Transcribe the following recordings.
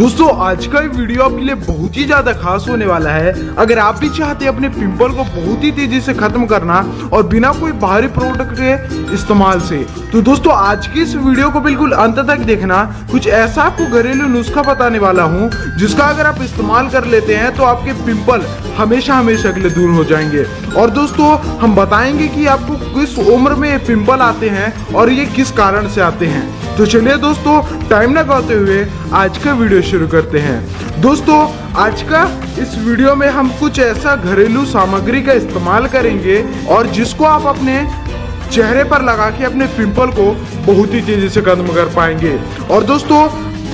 दोस्तों आज का वीडियो आपके लिए बहुत ही ज्यादा खास होने वाला है। अगर आप भी चाहते हैं अपने पिंपल को बहुत ही तेजी से खत्म करना और बिना कोई बाहरी प्रोडक्ट के इस्तेमाल से, तो दोस्तों आज की इस वीडियो को बिल्कुल अंत तक देखना। कुछ ऐसा आपको घरेलू नुस्खा बताने वाला हूँ जिसका अगर आप इस्तेमाल कर लेते हैं तो आपके पिंपल हमेशा हमेशा के लिए दूर हो जाएंगे। और दोस्तों हम बताएंगे कि आपको किस उम्र में पिंपल आते हैं और ये किस कारण से आते हैं। तो चलिए दोस्तों टाइम न गवाते हुए आज का वीडियो शुरू करते हैं। दोस्तों आज का इस वीडियो में हम कुछ ऐसा घरेलू सामग्री का इस्तेमाल करेंगे और जिसको आप अपने चेहरे पर लगा के अपने पिंपल को बहुत ही तेजी से खत्म कर पाएंगे। और दोस्तों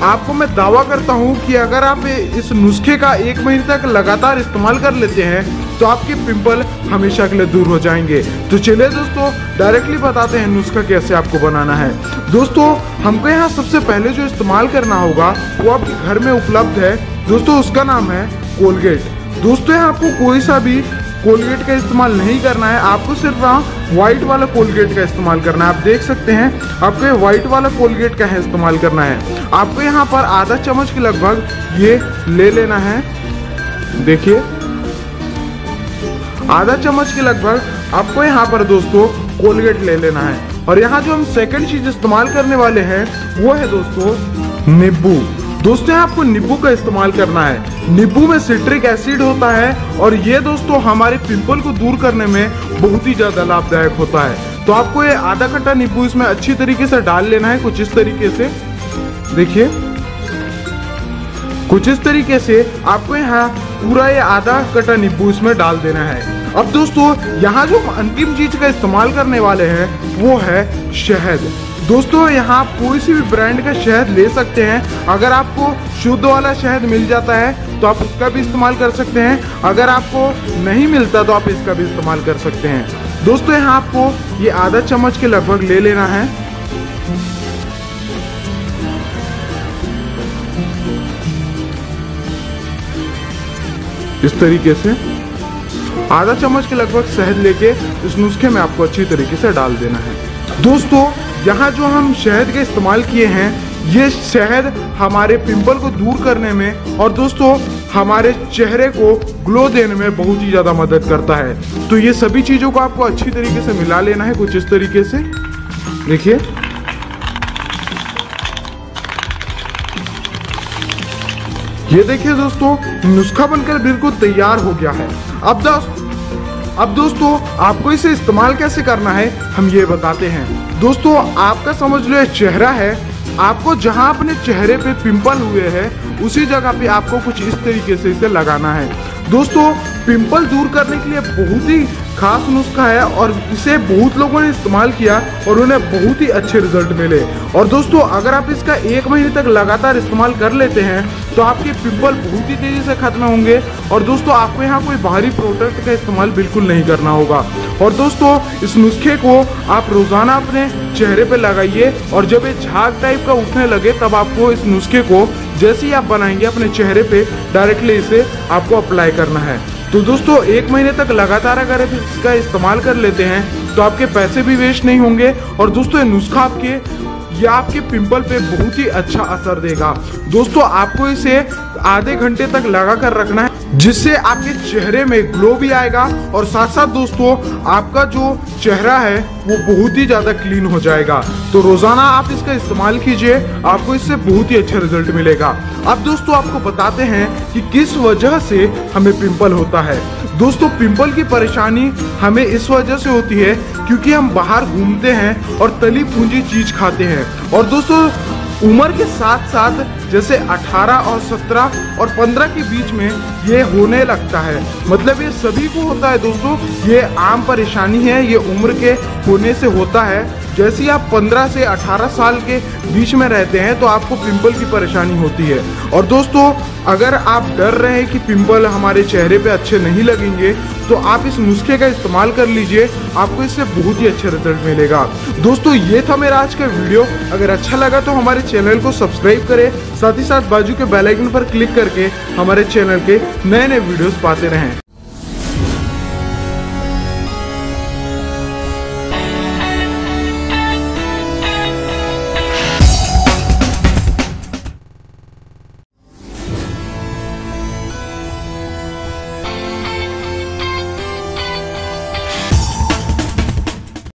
आपको मैं दावा करता हूं कि अगर आप इस नुस्खे का 1 महीने तक लगातार इस्तेमाल कर लेते हैं तो आपके पिंपल हमेशा के लिए दूर हो जाएंगे। तो चलिए दोस्तों डायरेक्टली बताते हैं नुस्खा कैसे आपको बनाना है। दोस्तों हमको यहाँ सबसे पहले जो इस्तेमाल करना होगा वो आपके घर में उपलब्ध है। दोस्तों उसका नाम है कोलगेट। दोस्तों यहाँ आपको कोई सा भी कोलगेट का इस्तेमाल नहीं करना है, आपको सिर्फ व्हाइट वाला कोलगेट का इस्तेमाल करना है। आप देख सकते हैं आपको ये व्हाइट वाला कोलगेट का है इस्तेमाल करना है। आपको यहाँ पर आधा चम्मच के लगभग ये ले लेना है। देखिए आधा चम्मच के लगभग आपको यहाँ पर दोस्तों कोलगेट ले लेना है। और यहाँ जो हम सेकंड चीज इस्तेमाल करने वाले हैं वो है दोस्तों नींबू। दोस्तों यहाँ आपको नींबू का इस्तेमाल करना है। नींबू में सिट्रिक एसिड होता है और ये दोस्तों हमारे पिंपल को दूर करने में बहुत ही ज्यादा लाभदायक होता है। तो आपको ये आधा कट्टा नींबू इसमें अच्छी तरीके से डाल लेना है, कुछ इस तरीके से। देखिए कुछ इस तरीके से आपको यहाँ पूरा ये आधा कट्टा नींबू इसमें डाल देना है। अब दोस्तों यहाँ जो हम अंतिम चीज का इस्तेमाल करने वाले हैं वो है शहद। दोस्तों यहाँ आप कोई सी भी ब्रांड का शहद ले सकते हैं। अगर आपको शुद्ध वाला शहद मिल जाता है तो आप उसका भी इस्तेमाल कर सकते हैं, अगर आपको नहीं मिलता तो आप इसका भी इस्तेमाल कर सकते हैं। दोस्तों यहाँ आपको ये आधा चम्मच के लगभग ले लेना है। इस तरीके से आधा चम्मच के लगभग शहद लेके इस नुस्खे में आपको अच्छी तरीके से डाल देना है। दोस्तों यहाँ जो हम शहद के इस्तेमाल किए हैं ये शहद हमारे पिंपल को दूर करने में और दोस्तों हमारे चेहरे को ग्लो देने में बहुत ही ज्यादा मदद करता है। तो ये सभी चीजों को आपको अच्छी तरीके से मिला लेना है, कुछ इस तरीके से। देखिए ये देखिए दोस्तों नुस्खा बनकर बिल्कुल तैयार हो गया है। अब दोस्तों आपको इसे इस्तेमाल कैसे करना है हम ये बताते हैं। दोस्तों आपका समझ लो ये चेहरा है, आपको जहां अपने चेहरे पे पिंपल हुए हैं उसी जगह पे आपको कुछ इस तरीके से इसे लगाना है। दोस्तों पिंपल दूर करने के लिए बहुत ही खास नुस्खा है और इसे बहुत लोगों ने इस्तेमाल किया और उन्हें बहुत ही अच्छे रिजल्ट मिले। और दोस्तों अगर आप इसका 1 महीने तक लगातार इस्तेमाल कर लेते हैं तो आपके पिंपल बहुत ही तेजी से खत्म होंगे। और दोस्तों आपको यहाँ कोई बाहरी प्रोडक्ट का इस्तेमाल बिल्कुल नहीं करना होगा। और दोस्तों इस नुस्खे को आप रोजाना अपने चेहरे पे लगाइए और जब ये झाग टाइप का उठने लगे तब आपको इस नुस्खे को जैसे ही आप बनाएंगे अपने चेहरे पे डायरेक्टली इसे आपको अप्लाई करना है। तो दोस्तों 1 महीने तक लगातार अगर आप इसका इस्तेमाल कर लेते हैं तो आपके पैसे भी वेस्ट नहीं होंगे। और दोस्तों ये नुस्खा आपके पिंपल पे बहुत ही अच्छा असर देगा। दोस्तों आपको इसे आधे घंटे तक लगा कर रखना है जिससे आपके चेहरे में ग्लो भी आएगा और साथ साथ दोस्तों आपका जो चेहरा है वो बहुत ही ज्यादा क्लीन हो जाएगा। तो रोजाना आप इसका इस्तेमाल कीजिए, आपको इससे बहुत ही अच्छा रिजल्ट मिलेगा। अब दोस्तों आपको बताते हैं कि किस वजह से हमें पिंपल होता है। दोस्तों पिंपल की परेशानी हमें इस वजह से होती है क्योंकि हम बाहर घूमते हैं और तली भुनी चीज खाते हैं। और दोस्तों उम्र के साथ साथ जैसे 18 और 17 और 15 के बीच में ये होने लगता है, मतलब ये सभी को होता है दोस्तों, ये आम परेशानी है, ये उम्र के होने से होता है। जैसे ही आप 15 से 18 साल के बीच में रहते हैं तो आपको पिंपल की परेशानी होती है। और दोस्तों अगर आप डर रहे हैं कि पिंपल हमारे चेहरे पे अच्छे नहीं लगेंगे तो आप इस नुस्खे का इस्तेमाल कर लीजिए, आपको इससे बहुत ही अच्छा रिजल्ट मिलेगा। दोस्तों ये था मेरा आज का वीडियो। अगर अच्छा लगा तो हमारे चैनल को सब्सक्राइब करें, साथ ही साथ बाजू के बेल आइकन पर क्लिक करके हमारे चैनल के नए नए वीडियोस पाते रहें।